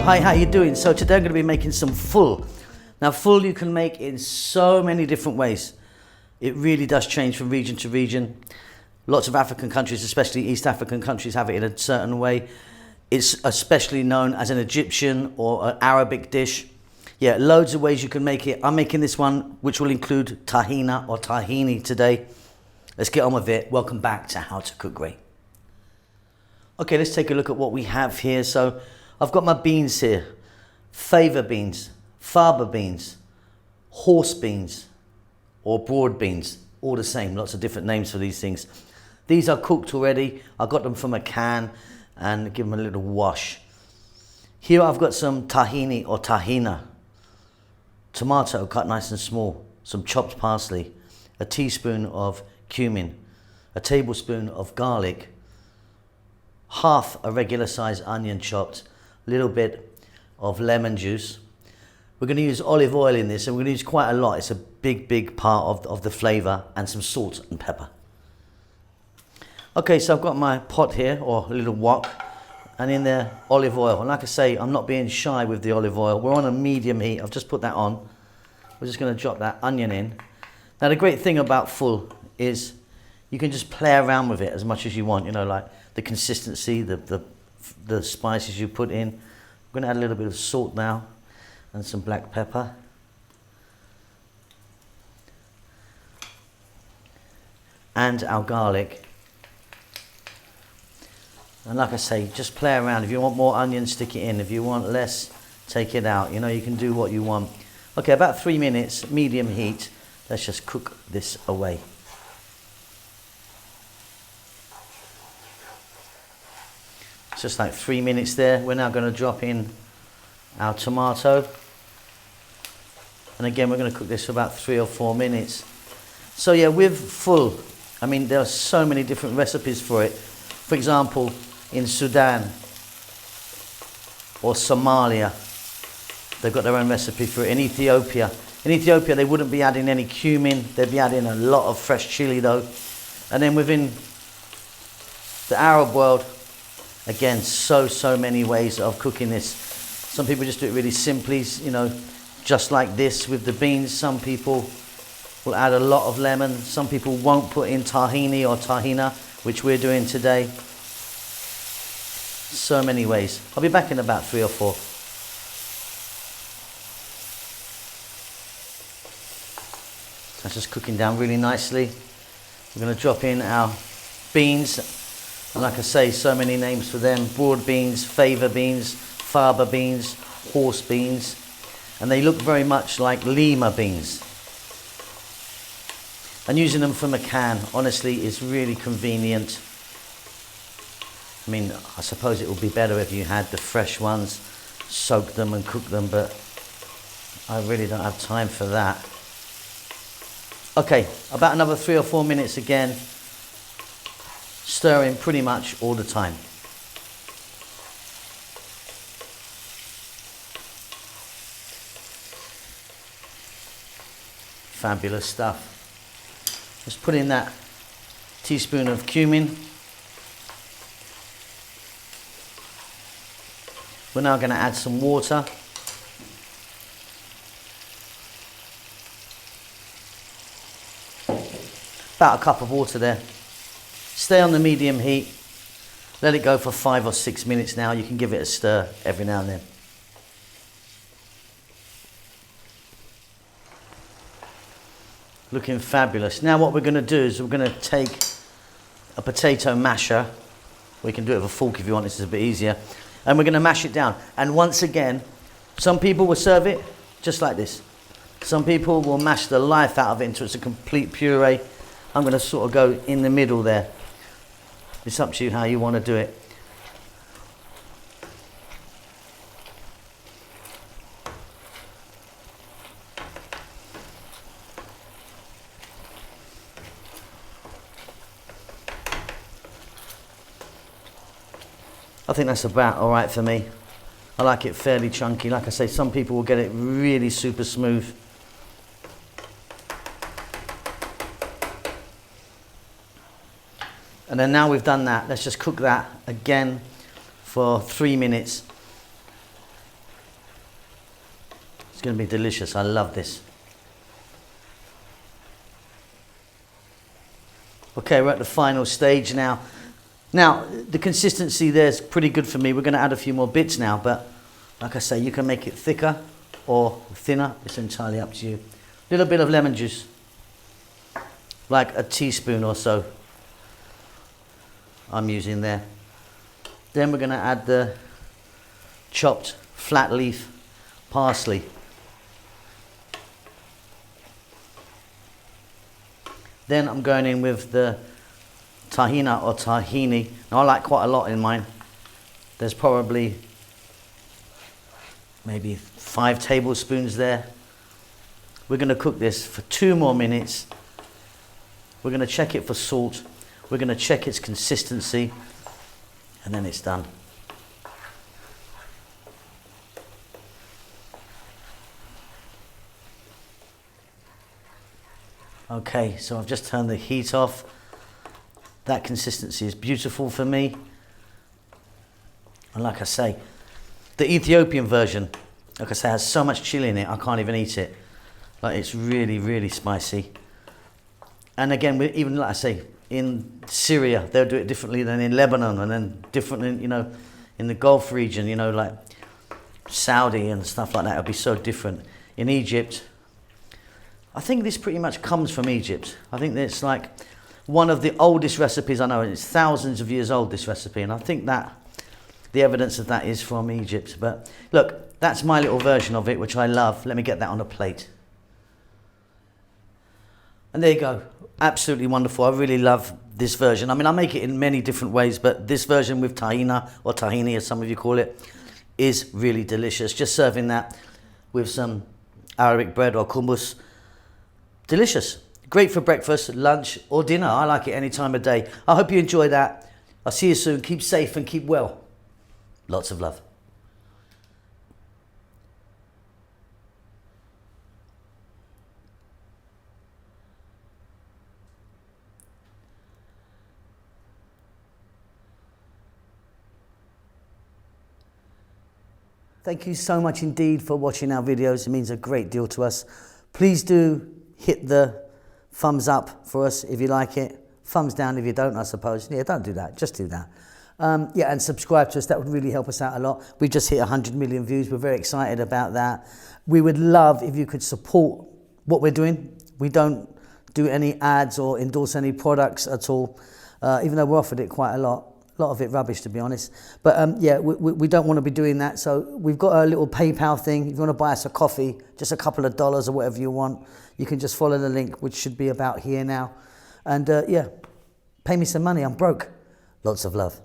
Hi, how you doing? So today I'm going to be making some ful. Now ful you can make in so many different ways. It really does change from region to region. Lots of African countries, especially East African countries, have it in a certain way. It's especially known as an Egyptian or an Arabic dish. Yeah, loads of ways you can make it. I'm making this one, which will include tahina or tahini today. Let's get on with it. Welcome back to How to Cook Great. Okay, let's take a look at what we have here. So I've got my beans here. Fava beans, faba beans, horse beans, or broad beans. All the same, lots of different names for these things. These are cooked already. I got them from a can and give them a little wash. Here I've got some tahini or tahina. Tomato cut nice and small, some chopped parsley, a teaspoon of cumin, a tablespoon of garlic, half a regular size onion chopped, a little bit of lemon juice. We're going to use olive oil in this, and we're going to use quite a lot. It's a big part of the flavour, and some salt and pepper. Okay, so I've got my pot here, or a little wok, and in there olive oil. And like I say, I'm not being shy with the olive oil. We're on a medium heat. I've just put that on. We're just going to drop that onion in. Now the great thing about ful is you can just play around with it as much as you want, you know, like the consistency, the spices you put in. I'm going to add a little bit of salt now and some black pepper. And our garlic. And like I say, just play around. If you want more onion, stick it in. If you want less, take it out. You know, you can do what you want. Okay, about 3 minutes, medium heat. Let's just cook this away. It's just like 3 minutes there. We're now going to drop in our tomato. And again, we're going to cook this for about 3 or 4 minutes. So yeah, with ful, I mean, there are so many different recipes for it. For example, in Sudan or Somalia, they've got their own recipe for it. In Ethiopia, they wouldn't be adding any cumin. They'd be adding a lot of fresh chili though. And then within the Arab world, again, so many ways of cooking this. Some people just do it really simply, you know, just like this with the beans. Some people will add a lot of lemon. Some people won't put in tahini or tahina, which we're doing today. So many ways. I'll be back in about 3 or 4. So it's just cooking down really nicely. We're going to drop in our beans. And like I say, so many names for them. Broad beans, fava beans, faba beans, horse beans. And they look very much like lima beans. And using them from a can, honestly, is really convenient. I mean, I suppose it would be better if you had the fresh ones, soak them and cook them, but I really don't have time for that. Okay, about another 3 or 4 minutes again, stirring pretty much all the time. Fabulous stuff. Just put in that teaspoon of cumin. We're now going to add some water. About a cup of water there. Stay on the medium heat. Let it go for 5 or 6 minutes now. You can give it a stir every now and then. Looking fabulous. Now what we're going to do is we're going to take a potato masher. We can do it with a fork if you want, this is a bit easier. And we're going to mash it down. And once again, some people will serve it just like this. Some people will mash the life out of it until it's a complete puree. I'm going to sort of go in the middle there. It's up to you how you want to do it. I think that's about all right for me. I like it fairly chunky. Like I say, some people will get it really super smooth. And then now we've done that, let's just cook that again for 3 minutes. It's going to be delicious. I love this. Okay, we're at the final stage now. Now, the consistency there is pretty good for me. We're going to add a few more bits now, but like I say, you can make it thicker or thinner. It's entirely up to you. A little bit of lemon juice, like a teaspoon or so I'm using there. Then we're going to add the chopped flat leaf parsley. Then I'm going in with the tahina or tahini. Now I like quite a lot in mine. There's probably maybe 5 tablespoons there. We're going to cook this for 2 more minutes. We're going to check it for salt. We're going to check its consistency, and then it's done. Okay, so I've just turned the heat off. That consistency is beautiful for me. And like I say, the Ethiopian version, like I say, has so much chili in it, I can't even eat it. Like, it's really, really spicy. And again, even like I say, in Syria, they'll do it differently than in Lebanon, and then different in, you know, in the Gulf region, you know, like Saudi and stuff like that. It'll be so different. In Egypt, I think this pretty much comes from Egypt. I think it's like one of the oldest recipes I know. It's thousands of years old, this recipe, and I think that the evidence of that is from Egypt. But look, that's my little version of it, which I love. Let me get that on a plate. And there you go. Absolutely wonderful. I really love this version. I mean, I make it in many different ways, but this version with tahina, or tahini as some of you call it, is really delicious. Just serving that with some Arabic bread or hummus. Delicious. Great for breakfast, lunch, or dinner. I like it any time of day. I hope you enjoy that. I'll see you soon. Keep safe and keep well. Lots of love. Thank you so much indeed for watching our videos. It means a great deal to us. Please do hit the thumbs up for us if you like it. Thumbs down if you don't, I suppose. Yeah, don't do that. Just do that. Yeah, and subscribe to us. That would really help us out a lot. We've just hit 100 million views. We're very excited about that. We would love if you could support what we're doing. We don't do any ads or endorse any products at all, even though we're offered it quite a lot. A lot of it rubbish, to be honest. But yeah, we don't want to be doing that. So we've got a little PayPal thing. If you want to buy us a coffee, just a couple of dollars or whatever you want, you can just follow the link, which should be about here now. And yeah, pay me some money. I'm broke. Lots of love.